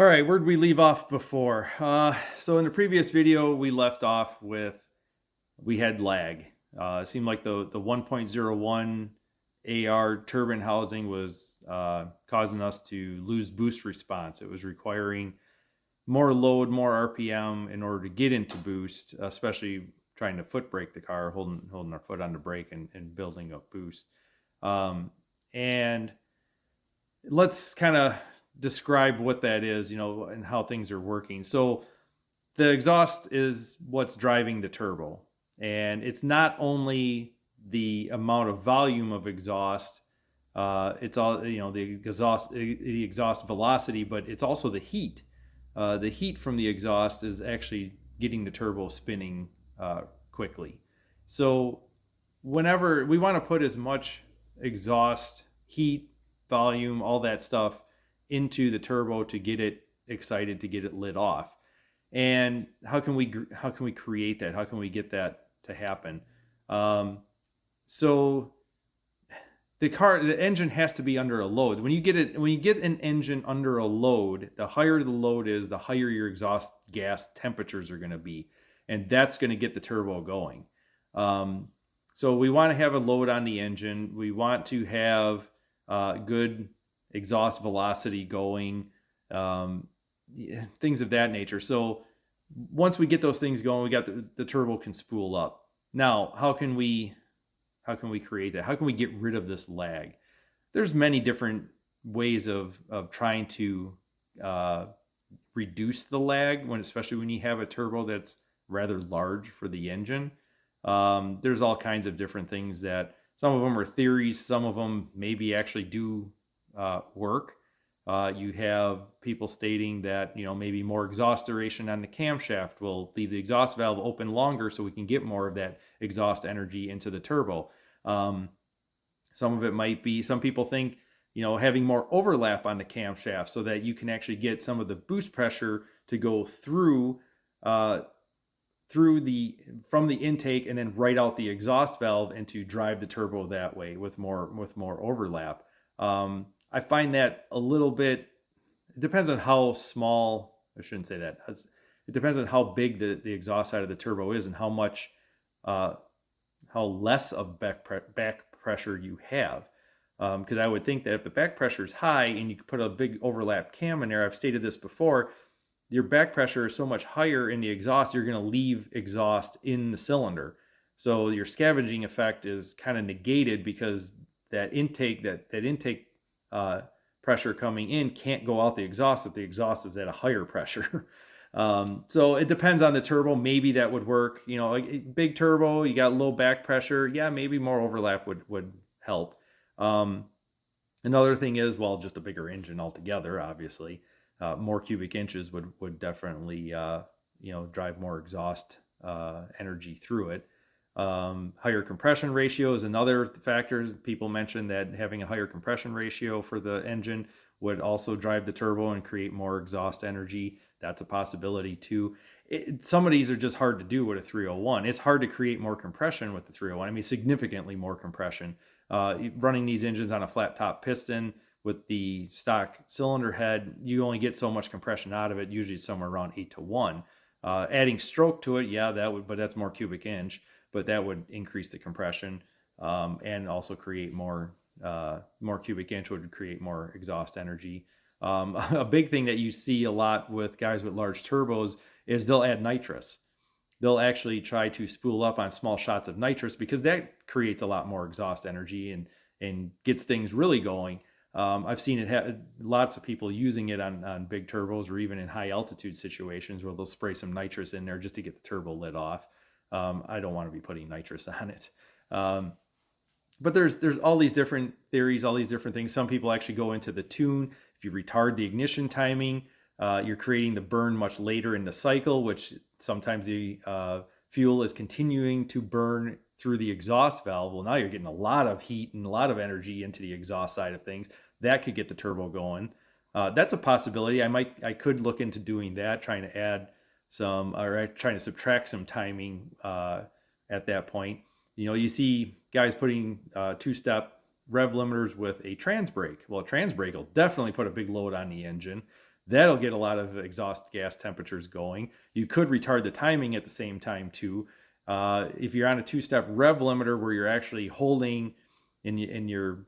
All right, where'd we leave off before? So in the previous video, we left off with we had lag. It seemed like the 1.01 AR turbine housing was causing us to lose boost response. It was requiring more load, more RPM in order to get into boost, especially trying to foot brake the car, holding our foot on the brake and building up boost. And let's kind of describe what that is, and how things are working. So the exhaust is what's driving the turbo, and it's not only the amount of volume of exhaust, it's all the exhaust velocity, but it's also the heat. The heat from the exhaust is actually getting the turbo spinning quickly. So whenever we want to put as much exhaust, heat, volume, all that stuff into the turbo to get it excited, to get it lit off. And how can we create that? How can we get that to happen? So the engine has to be under a load. When you get an engine under a load, the higher the load is, the higher your exhaust gas temperatures are going to be, and that's going to get the turbo going. So we want to have a load on the engine. We want to have good exhaust velocity going, things of that nature. So once we get those things going, we got the turbo can spool up. Now, how can we create that? How can we get rid of this lag? There's many different ways of trying to reduce the lag, especially when you have a turbo that's rather large for the engine. There's all kinds of different things that, some of them are theories, some of them maybe actually do work. You have people stating that maybe more exhaust duration on the camshaft will leave the exhaust valve open longer, so we can get more of that exhaust energy into the turbo. Some of it might be, some people think having more overlap on the camshaft so that you can actually get some of the boost pressure to go through from the intake and then right out the exhaust valve, and to drive the turbo that way with more overlap. I find that a little bit, it depends on how small, I shouldn't say that. It depends on how big the exhaust side of the turbo is, and how much, how less of back pressure you have. Because I would think that if the back pressure is high and you put a big overlap cam in there, I've stated this before, your back pressure is so much higher in the exhaust, you're going to leave exhaust in the cylinder. So your scavenging effect is kind of negated, because that intake pressure coming in can't go out the exhaust if the exhaust is at a higher pressure. So it depends on the turbo. Maybe that would work. A big turbo, you got low back pressure. Yeah, maybe more overlap would help. Another thing is, well, just a bigger engine altogether, obviously. More cubic inches would definitely drive more exhaust energy through it. Higher compression ratio is another factor. People mention that having a higher compression ratio for the engine would also drive the turbo and create more exhaust energy. That's a possibility too. Some of these are just hard to do with a 301. It's hard to create more compression with the 301. I mean, significantly more compression. Running these engines on a flat top piston with the stock cylinder head, you only get so much compression out of it. Usually it's somewhere around 8-1. Adding stroke to it, yeah, but that's more cubic inch, but that would increase the compression, and also create more cubic inch, would create more exhaust energy. A big thing that you see a lot with guys with large turbos is they'll add nitrous. They'll actually try to spool up on small shots of nitrous, because that creates a lot more exhaust energy and gets things really going. I've seen it lots of people using it on big turbos, or even in high altitude situations, where they'll spray some nitrous in there just to get the turbo lit off. I don't want to be putting nitrous on it. But there's all these different theories, all these different things. Some people actually go into the tune. If you retard the ignition timing, you're creating the burn much later in the cycle, which sometimes the fuel is continuing to burn through the exhaust valve. Well, now you're getting a lot of heat and a lot of energy into the exhaust side of things. That could get the turbo going. That's a possibility. I could look into doing that, trying to add some, or trying to subtract some timing at that point. You see guys putting two-step rev limiters with a trans brake. Well, a trans brake will definitely put a big load on the engine. That'll get a lot of exhaust gas temperatures going. You could retard the timing at the same time too. If you're on a two-step rev limiter where you're actually holding in your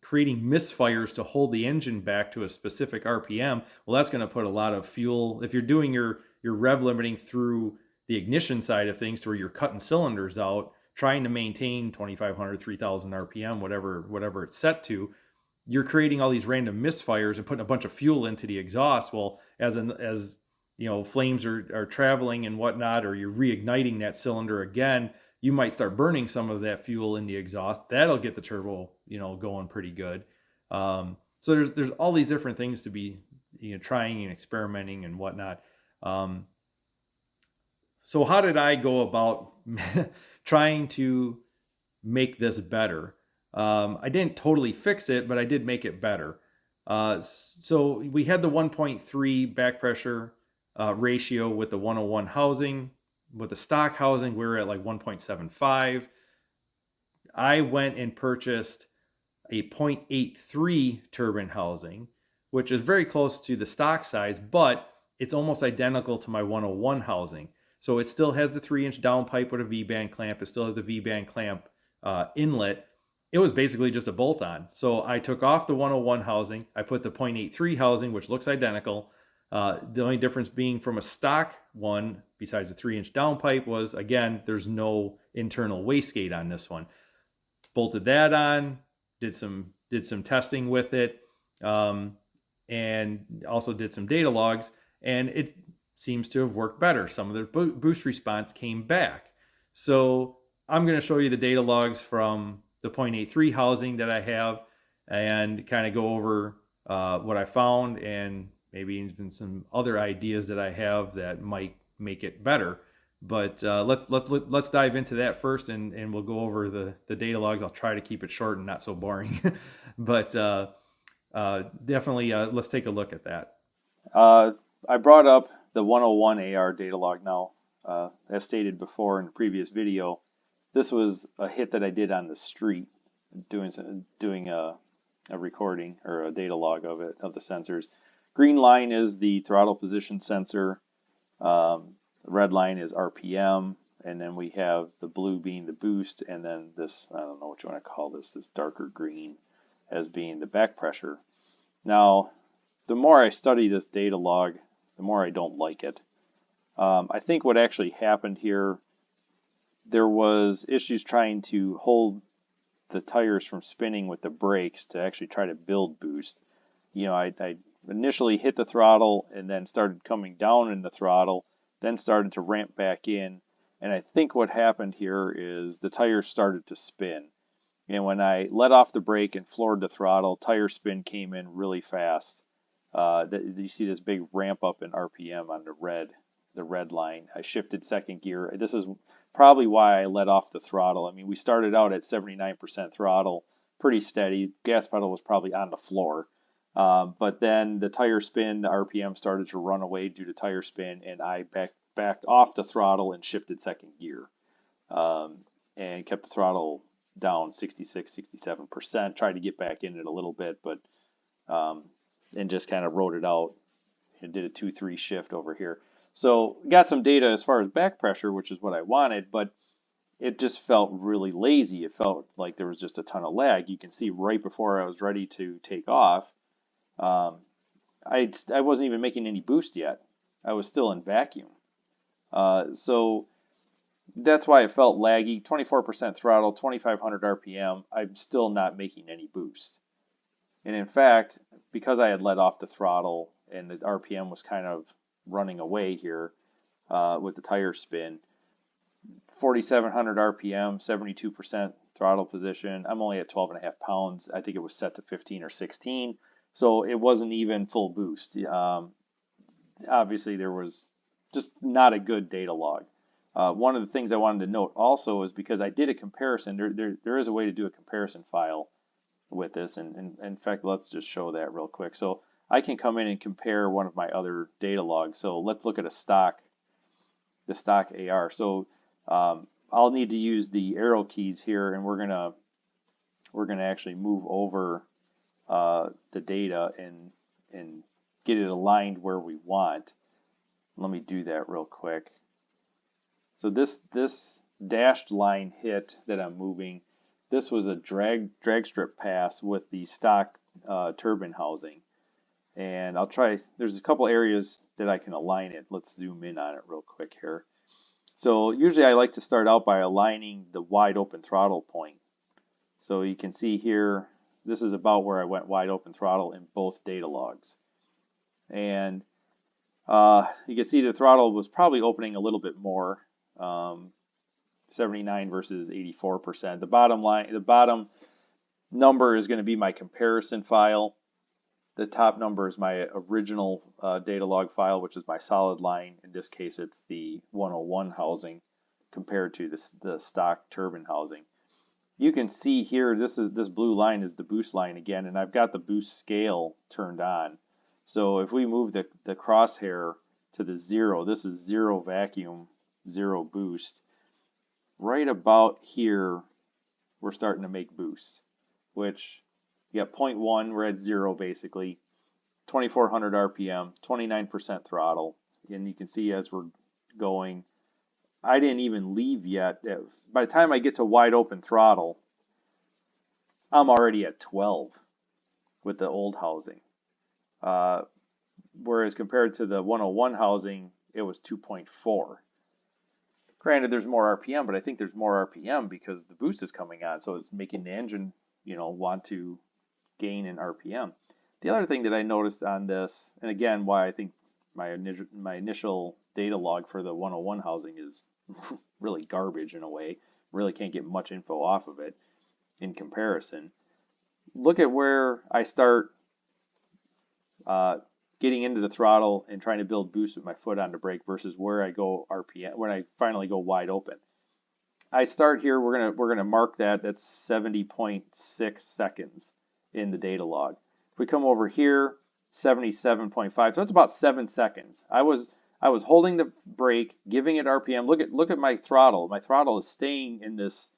creating misfires to hold the engine back to a specific RPM, well, that's going to put a lot of fuel. If you're doing your rev limiting through the ignition side of things, to where you're cutting cylinders out, trying to maintain 2,500, 3,000 RPM, whatever it's set to, you're creating all these random misfires and putting a bunch of fuel into the exhaust. Well, as flames are traveling and whatnot, or you're reigniting that cylinder again, you might start burning some of that fuel in the exhaust. That'll get the turbo, going pretty good. So there's all these different things to be, trying and experimenting and whatnot. So how did I go about trying to make this better? I didn't totally fix it, but I did make it better. So we had the 1.3 back pressure ratio with the 101 housing. With the stock housing, we were at like 1.75. I went and purchased a 0.83 turbine housing, which is very close to the stock size, but it's almost identical to my 101 housing. So it still has the 3-inch downpipe with a V-band clamp. It still has the V-band clamp inlet. It was basically just a bolt-on. So I took off the 101 housing. I put the 0.83 housing, which looks identical. The only difference being from a stock one, besides the 3-inch downpipe, was, again, there's no internal wastegate on this one. Bolted that on, did some testing with it, and also did some data logs, and it seems to have worked better. Some of the boost response came back. So I'm going to show you the data logs from the 0.83 housing that I have, and kind of go over what I found, and maybe even some other ideas that I have that might make it better. But let's dive into that first, and we'll go over the data logs. I'll try to keep it short and not so boring, but definitely let's take a look at that. I brought up the 101 AR data log now. As stated before in the previous video, this was a hit that I did on the street, doing a recording or a data log of it, of the sensors. Green line is the throttle position sensor. The red line is RPM, and then we have the blue being the boost, and then this, I don't know what you want to call this darker green as being the back pressure. Now, the more I study this data log, the more I don't like it. I think what actually happened here, there was issues trying to hold the tires from spinning with the brakes to actually try to build boost. I initially hit the throttle and then started coming down in the throttle, then started to ramp back in, and I think what happened here is the tires started to spin. And when I let off the brake and floored the throttle, tire spin came in really fast. You see this big ramp up in RPM on the red line. I shifted second gear. This is probably why I let off the throttle. I mean, we started out at 79% throttle, pretty steady. Gas pedal was probably on the floor. But then the tire spin, the RPM started to run away due to tire spin, and I backed off the throttle and shifted second gear, and kept the throttle down 66, 67%. Tried to get back in it a little bit, but and just kind of rode it out and did a 2-3 shift over here. So got some data as far as back pressure, which is what I wanted, but it just felt really lazy. It felt like there was just a ton of lag. You can see right before I was ready to take off, I wasn't even making any boost yet. I was still in vacuum. So that's why it felt laggy. 24% throttle, 2,500 RPM. I'm still not making any boost. And in fact, because I had let off the throttle and the RPM was kind of running away here with the tire spin, 4,700 RPM, 72% throttle position. I'm only at 12.5 pounds. I think it was set to 15 or 16. So it wasn't even full boost. Obviously, there was just not a good data log. One of the things I wanted to note also is because I did a comparison, there is a way to do a comparison file with this. And in fact, let's just show that real quick. So I can come in and compare one of my other data logs. So let's look at the stock AR. So I'll need to use the arrow keys here, and we're gonna actually move over the data and get it aligned where we want. Let me do that real quick. So this dashed line hit that I'm moving, this was a drag strip pass with the stock turbine housing. And I'll try, there's a couple areas that I can align it. Let's zoom in on it real quick here. So usually I like to start out by aligning the wide open throttle point. So you can see here, this is about where I went wide open throttle in both data logs. And you can see the throttle was probably opening a little bit more, 79 versus 84%. The bottom number is going to be my comparison file. The top number is my original data log file, which is my solid line. In this case, it's the 101 housing compared to the stock turbine housing. You can see here, this blue line is the boost line again, and I've got the boost scale turned on. So if we move the crosshair to the 0, this is 0 vacuum, 0 boost. Right about here, we're starting to make boost, which you got 0.1, we're at 0 basically, 2400 RPM, 29% throttle, and you can see as we're going, I didn't even leave yet. By the time I get to wide open throttle, I'm already at 12 with the old housing. Whereas compared to the 101 housing, it was 2.4. Granted, there's more RPM, but I think there's more RPM because the boost is coming on, so it's making the engine, want to gain in RPM. The other thing that I noticed on this, and again, why I think my initial data log for the 101 housing is really garbage in a way, really can't get much info off of it in comparison. Look at where I start getting into the throttle and trying to build boost with my foot on the brake versus where I go RPM, when I finally go wide open. I start here, we're gonna mark that, that's 70.6 seconds in the data log. If we come over here, 77.5, so it's about 7 seconds. I was holding the brake, giving it RPM. Look at my throttle. My throttle is staying in this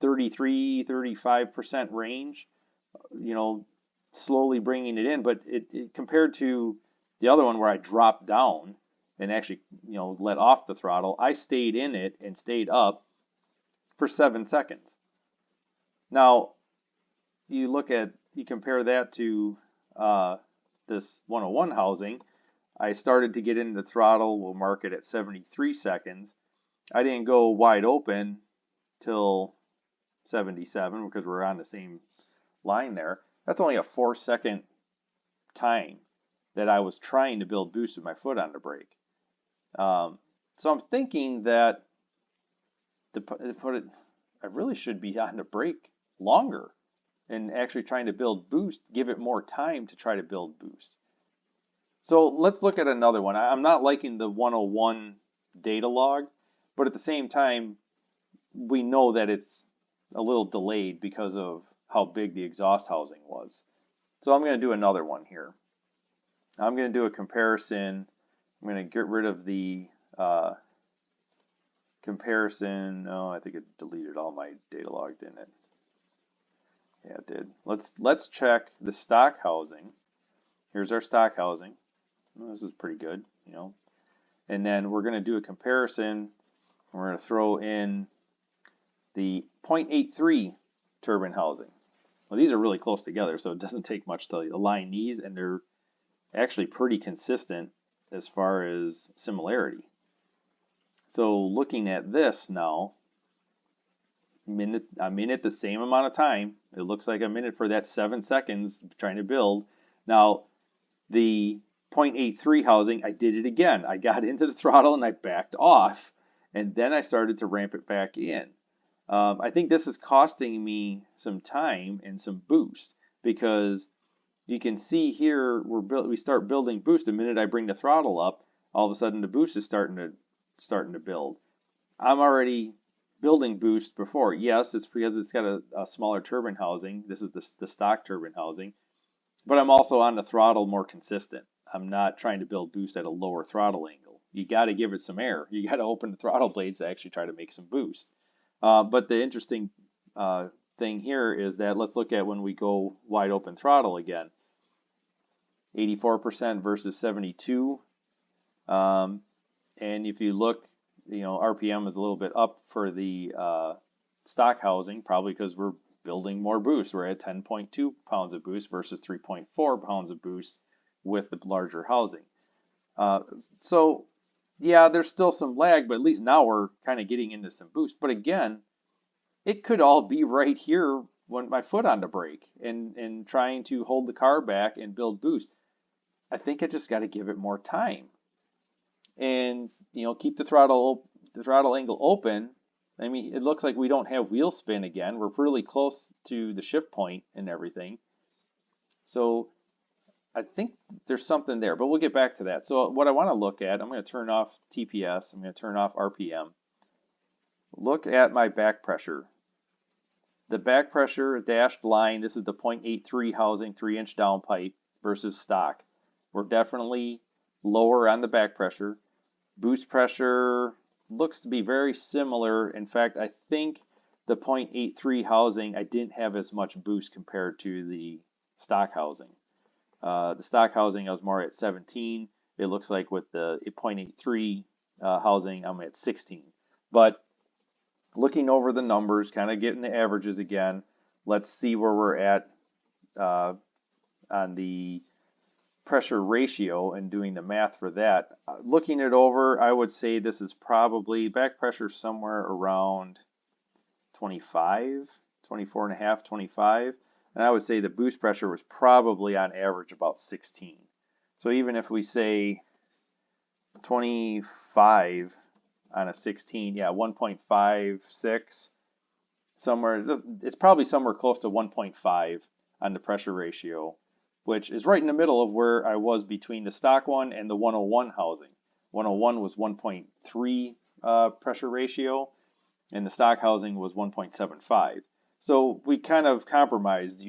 33-35% range, slowly bringing it in, but it compared to the other one where I dropped down and actually, let off the throttle, I stayed in it and stayed up for 7 seconds. Now, you compare that to this 101 housing. I started to get into the throttle, we'll mark it at 73 seconds. I didn't go wide open till 77 because we're on the same line there. That's only a 4-second time that I was trying to build boost with my foot on the brake. So I'm thinking that I really should be on the brake longer and actually trying to build boost, give it more time to try to build boost. So let's look at another one. I'm not liking the 101 data log, but at the same time, we know that it's a little delayed because of how big the exhaust housing was. So I'm going to do another one here. I'm going to do a comparison. I'm going to get rid of the comparison. Oh, I think it deleted all my data log, didn't it? Yeah, it did. Let's check the stock housing. Here's our stock housing. Well, this is pretty good, And then we're going to do a comparison. We're going to throw in the 0.83 turbine housing. Well, these are really close together, so it doesn't take much to align these, and they're actually pretty consistent as far as similarity. So looking at this now, I'm in it the same amount of time. It looks like I'm in it for that 7 seconds trying to build. Now, the 0.83 housing, I did it again. I got into the throttle and I backed off, and then I started to ramp it back in. I think this is costing me some time and some boost because you can see here we start building boost. The minute I bring the throttle up, all of a sudden the boost is starting to build. I'm already building boost before. Yes, it's because it's got a smaller turbine housing. This is the stock turbine housing, but I'm also on the throttle more consistent. I'm not trying to build boost at a lower throttle angle. You got to give it some air. You got to open the throttle blades to actually try to make some boost. But the interesting thing here is that let's look at when we go wide open throttle again. 84% versus 72. And if you look, RPM is a little bit up for the stock housing, probably because we're building more boost. We're at 10.2 pounds of boost versus 3.4 pounds of boost with the larger housing. So yeah, there's still some lag, but at least now we're kind of getting into some boost. But again, it could all be right here when my foot on the brake and trying to hold the car back and build boost. I think I just got to give it more time and keep the throttle angle open. I mean, it looks like we don't have wheel spin again. We're really close to the shift point and everything. So I think there's something there, but we'll get back to that. So what I want to look at, I'm going to turn off TPS. I'm going to turn off RPM. Look at my back pressure. The back pressure dashed line, this is the 0.83 housing 3-inch downpipe versus stock. We're definitely lower on the back pressure. Boost pressure looks to be very similar. In fact, I think the 0.83 housing, I didn't have as much boost compared to the stock housing. The stock housing, I was more at 17. It looks like with the 0.83 housing, I'm at 16. But looking over the numbers, kind of getting the averages again, let's see where we're at on the pressure ratio and doing the math for that. Looking it over, I would say this is probably back pressure somewhere around 25, 24 and a half, 25. And I would say the boost pressure was probably on average about 16. So even if we say 25 on a 16, yeah, 1.56 somewhere, it's probably somewhere close to 1.5 on the pressure ratio, which is right in the middle of where I was between the stock one and the 101 housing. 101 was 1.3 pressure ratio, and the stock housing was 1.75. So we kind of compromised,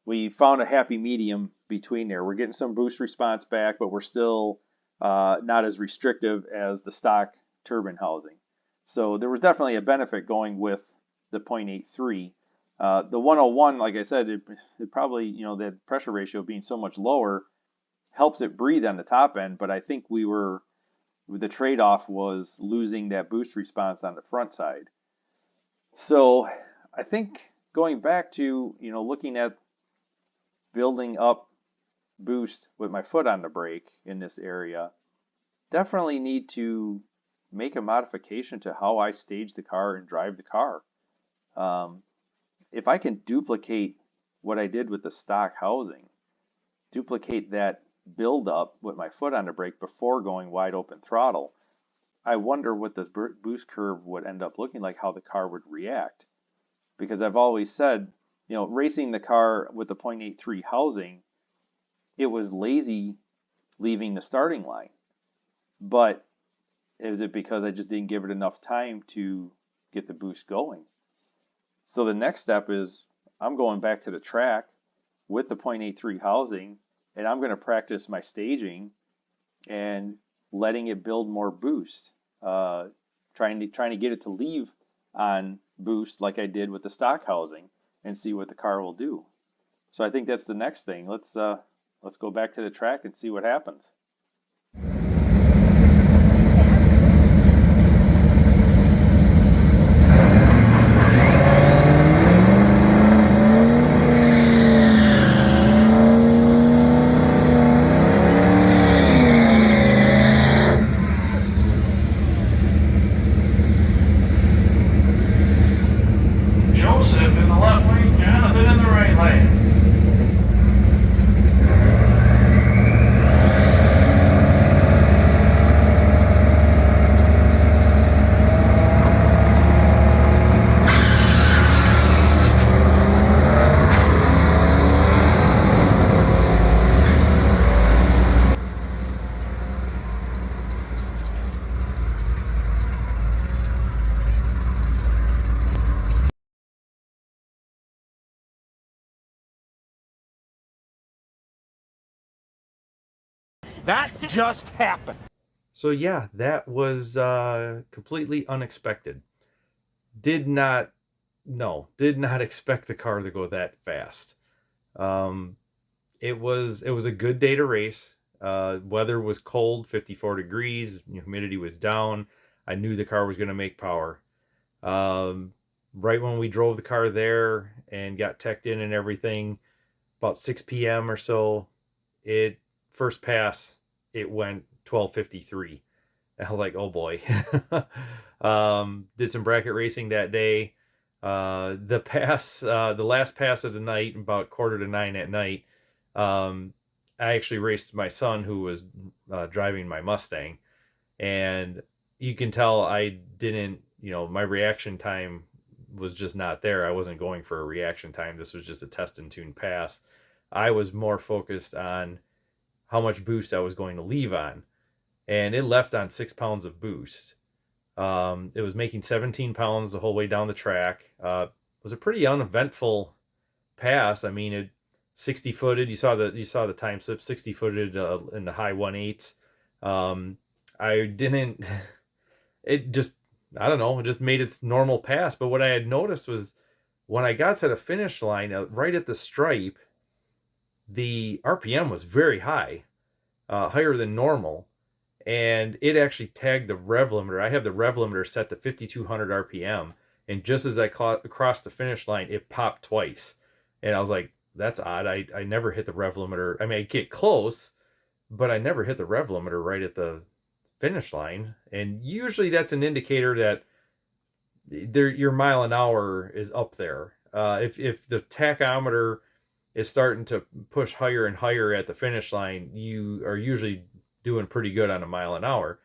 we found a happy medium between there. We're getting some boost response back, but we're still not as restrictive as the stock turbine housing. So there was definitely a benefit going with the 0.83. The 101, like I said, it probably, the pressure ratio being so much lower helps it breathe on the top end, but I think the trade-off was losing that boost response on the front side. So I think going back to, looking at building up boost with my foot on the brake in this area, definitely need to make a modification to how I stage the car and drive the car. If I can duplicate what I did with the stock housing, duplicate that build up with my foot on the brake before going wide open throttle, I wonder what this boost curve would end up looking like, how the car would react. Because I've always said, racing the car with the 0.83 housing, it was lazy leaving the starting line. But is it because I just didn't give it enough time to get the boost going? So the next step is I'm going back to the track with the 0.83 housing, and I'm going to practice my staging and letting it build more boost, trying to get it to leave on boost like I did with the stock housing and see what the car will do. So I think that's the next thing. Let's go back to the track and see what happens. Joseph in the left lane, Jonathan in the right lane. That just happened. So yeah, that was completely unexpected. Did not expect the car to go that fast. it was a good day to race. Weather was cold, 54 degrees, humidity was down. I knew the car was going to make power. Um, right when we drove the car there and got teched in and everything, about 6 p.m. or so, it first pass, it went 12:53. And I was like, oh boy. Did some bracket racing that day. The last pass of the night, about 8:45 at night, I actually raced my son who was driving my Mustang, and you can tell I didn't, my reaction time was just not there. I wasn't going for a reaction time. This was just a test and tune pass. I was more focused on how much boost I was going to leave on, and it left on 6 pounds of boost. It was making 17 pounds the whole way down the track. It was a pretty uneventful pass. I mean, it 60 footed. You saw the time slip, 60 footed in the high 1/8. I didn't. It just, I don't know. It just made its normal pass. But what I had noticed was when I got to the finish line, right at the stripe, the RPM was very high, higher than normal, and it actually tagged the rev limiter. I have the rev limiter set to 5,200 RPM, and just as I crossed the finish line, it popped twice, and I was like, "That's odd. I never hit the rev limiter. I mean, I get close, but I never hit the rev limiter right at the finish line." And usually, that's an indicator that your mile an hour is up there. If the tachometer is starting to push higher and higher at the finish line, you are usually doing pretty good on a mile an hour.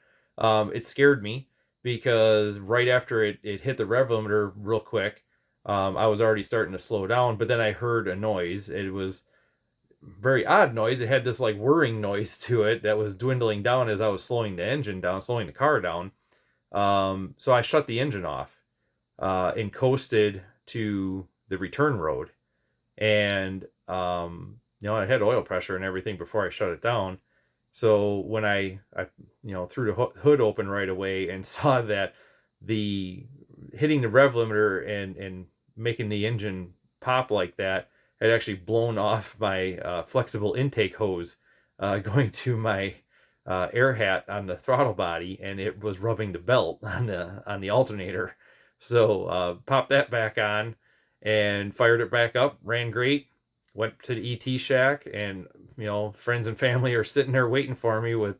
It scared me because right after it hit the rev limiter real quick, I was already starting to slow down, but then I heard a noise. It was very odd noise. It had this like whirring noise to it that was dwindling down as I was slowing the engine down, slowing the car down. So I shut the engine off and coasted to the return road. And I had oil pressure and everything before I shut it down. So when I threw the hood open right away and saw that the hitting the rev limiter and making the engine pop like that had actually blown off my flexible intake hose going to my air hat on the throttle body, and it was rubbing the belt on the alternator. So popped that back on and fired it back up, ran great, went to the ET shack, and friends and family are sitting there waiting for me with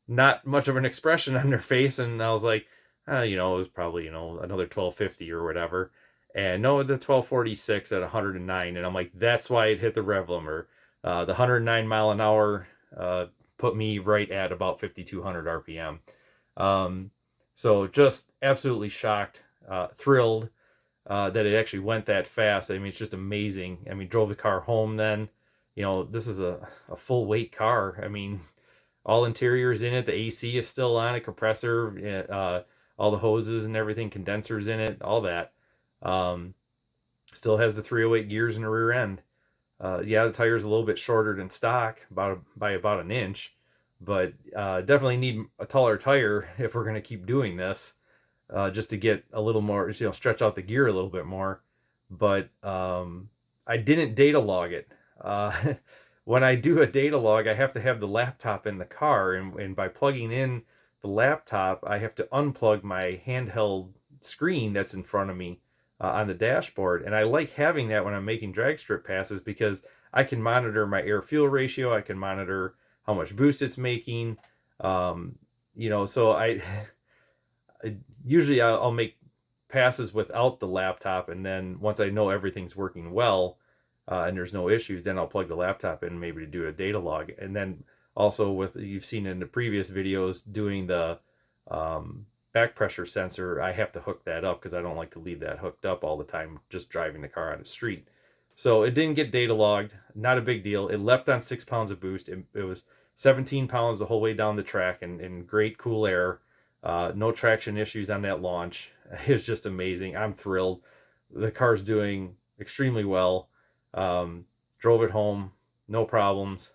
not much of an expression on their face, and I was like, it was probably another 1250 or whatever, and no, the 1246 at 109, and I'm like, that's why it hit the rev limiter. The 109 mile an hour put me right at about 5200 RPM. So just absolutely shocked, thrilled that it actually went that fast. I mean, it's just amazing. I mean, drove the car home then. This is a full weight car. I mean, all interiors in it. The AC is still on, a compressor, all the hoses and everything, condensers in it, all that. Still has the 308 gears in the rear end. Yeah, the tire's a little bit shorter than stock, by about an inch, but definitely need a taller tire if we're going to keep doing this. Just to get a little more, stretch out the gear a little bit more. But I didn't data log it. When I do a data log, I have to have the laptop in the car, and by plugging in the laptop, I have to unplug my handheld screen that's in front of me on the dashboard. And I like having that when I'm making drag strip passes because I can monitor my air fuel ratio. I can monitor how much boost it's making. So usually I'll make passes without the laptop, and then once I know everything's working well and there's no issues, then I'll plug the laptop in maybe to do a data log. And then also, with you've seen in the previous videos, doing the back pressure sensor, I have to hook that up because I don't like to leave that hooked up all the time just driving the car on the street. So it didn't get data logged, not a big deal. It left on 6 pounds of boost. It was 17 pounds the whole way down the track, and great cool air. No traction issues on that launch. It was just amazing. I'm thrilled. The car's doing extremely well. Drove it home, no problems.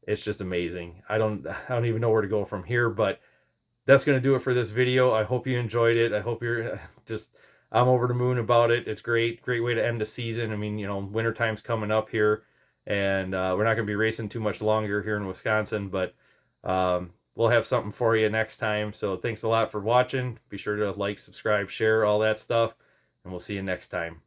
It's just amazing. I don't even know where to go from here, but that's going to do it for this video. I hope you enjoyed it. I hope you're I'm over the moon about it. It's great way to end the season. I mean, winter time's coming up here. and we're not going to be racing too much longer here in Wisconsin, but we'll have something for you next time. So thanks a lot for watching. Be sure to like, subscribe, share, all that stuff, and we'll see you next time.